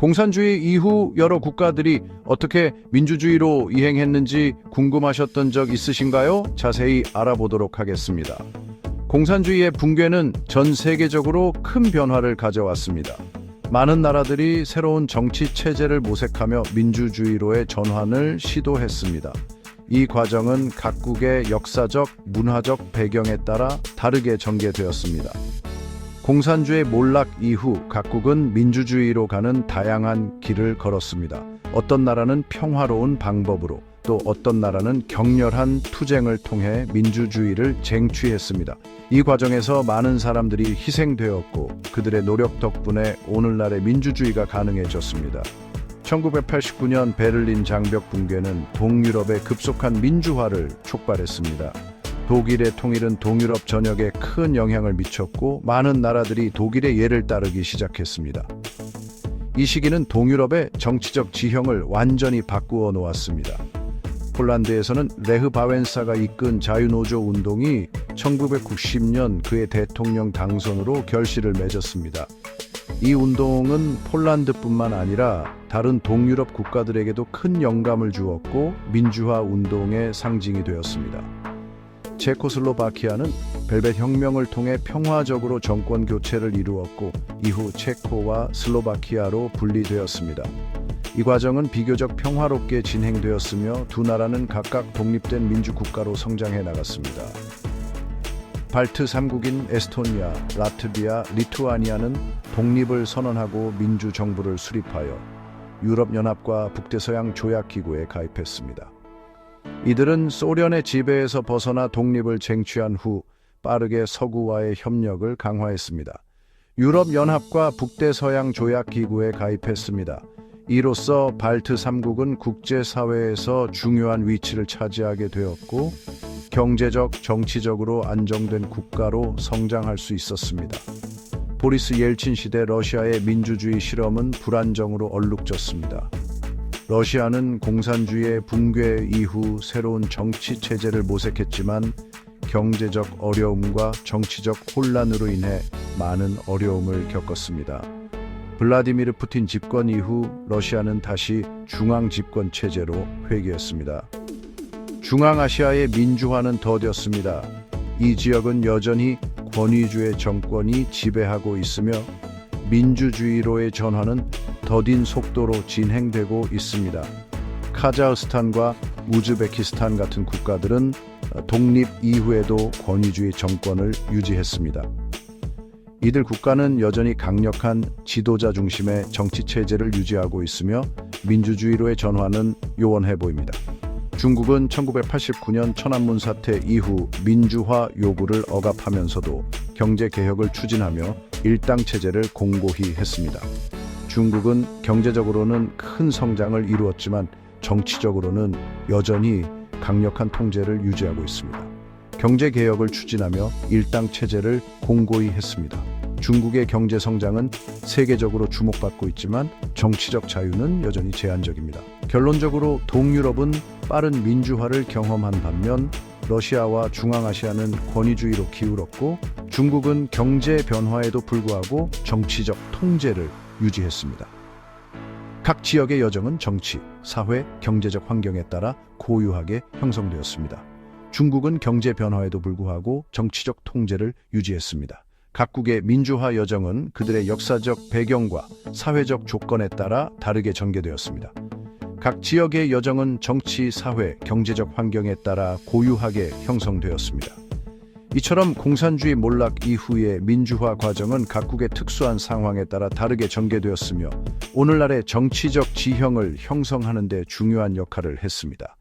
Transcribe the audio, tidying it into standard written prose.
공산주의 이후 여러 국가들이 어떻게 민주주의로 이행했는지 궁금하셨던 적 있으신가요? 자세히 알아보도록 하겠습니다. 공산주의의 붕괴는 전 세계적으로 큰 변화를 가져왔습니다. 많은 나라들이 새로운 정치 체제를 모색하며 민주주의로의 전환을 시도했습니다. 이 과정은 각국의 역사적, 문화적 배경에 따라 다르게 전개되었습니다. 공산주의 몰락 이후 각국은 민주주의로 가는 다양한 길을 걸었습니다. 어떤 나라는 평화로운 방법으로, 또 어떤 나라는 격렬한 투쟁을 통해 민주주의를 쟁취했습니다. 이 과정에서 많은 사람들이 희생되었고 그들의 노력 덕분에 오늘날의 민주주의가 가능해졌습니다. 1989년 베를린 장벽 붕괴는 동유럽의 급속한 민주화를 촉발했습니다. 독일의 통일은 동유럽 전역에 큰 영향을 미쳤고 많은 나라들이 독일의 예를 따르기 시작했습니다. 이 시기는 동유럽의 정치적 지형을 완전히 바꾸어 놓았습니다. 폴란드에서는 레흐 바웬사가 이끈 자유노조 운동이 1990년 그의 대통령 당선으로 결실을 맺었습니다. 이 운동은 폴란드뿐만 아니라 다른 동유럽 국가들에게도 큰 영감을 주었고 민주화 운동의 상징이 되었습니다. 체코슬로바키아는 벨벳 혁명을 통해 평화적으로 정권 교체를 이루었고 이후 체코와 슬로바키아로 분리되었습니다. 이 과정은 비교적 평화롭게 진행되었으며 두 나라는 각각 독립된 민주국가로 성장해 나갔습니다. 발트 3국인 에스토니아, 라트비아, 리투아니아는 독립을 선언하고 민주정부를 수립하여 유럽연합과 북대서양 조약기구에 가입했습니다. 이들은 소련의 지배에서 벗어나 독립을 쟁취한 후 빠르게 서구와의 협력을 강화했습니다. 유럽연합과 북대서양 조약기구에 가입했습니다. 이로써 발트 3국은 국제사회에서 중요한 위치를 차지하게 되었고 경제적, 정치적으로 안정된 국가로 성장할 수 있었습니다. 보리스 옐친 시대 러시아의 민주주의 실험은 불안정으로 얼룩졌습니다. 러시아는 공산주의의 붕괴 이후 새로운 정치 체제를 모색했지만 경제적 어려움과 정치적 혼란으로 인해 많은 어려움을 겪었습니다. 블라디미르 푸틴 집권 이후 러시아는 다시 중앙 집권 체제로 회귀했습니다. 중앙아시아의 민주화는 더뎠습니다. 이 지역은 여전히 권위주의 정권이 지배하고 있으며 민주주의로의 전환은 더딘 속도로 진행되고 있습니다. 카자흐스탄과 우즈베키스탄 같은 국가들은 독립 이후에도 권위주의 정권을 유지했습니다. 이들 국가는 여전히 강력한 지도자 중심의 정치 체제를 유지하고 있으며 민주주의로의 전환은 요원해 보입니다. 중국은 1989년 천안문 사태 이후 민주화 요구를 억압하면서도 경제 개혁을 추진하며 일당 체제를 공고히 했습니다. 중국은 경제적으로는 큰 성장을 이루었지만 정치적으로는 여전히 강력한 통제를 유지하고 있습니다. 경제 개혁을 추진하며 일당 체제를 공고히 했습니다. 중국의 경제 성장은 세계적으로 주목받고 있지만 정치적 자유는 여전히 제한적입니다. 결론적으로 동유럽은 빠른 민주화를 경험한 반면 러시아와 중앙아시아는 권위주의로 기울었고 중국은 경제 변화에도 불구하고 정치적 통제를 유지했습니다. 각 지역의 여정은 정치, 사회, 경제적 환경에 따라 고유하게 형성되었습니다. 중국은 경제 변화에도 불구하고 정치적 통제를 유지했습니다. 각국의 민주화 여정은 그들의 역사적 배경과 사회적 조건에 따라 다르게 전개되었습니다. 각 지역의 여정은 정치, 사회, 경제적 환경에 따라 고유하게 형성되었습니다. 이처럼 공산주의 몰락 이후의 민주화 과정은 각국의 특수한 상황에 따라 다르게 전개되었으며 오늘날의 정치적 지형을 형성하는 데 중요한 역할을 했습니다.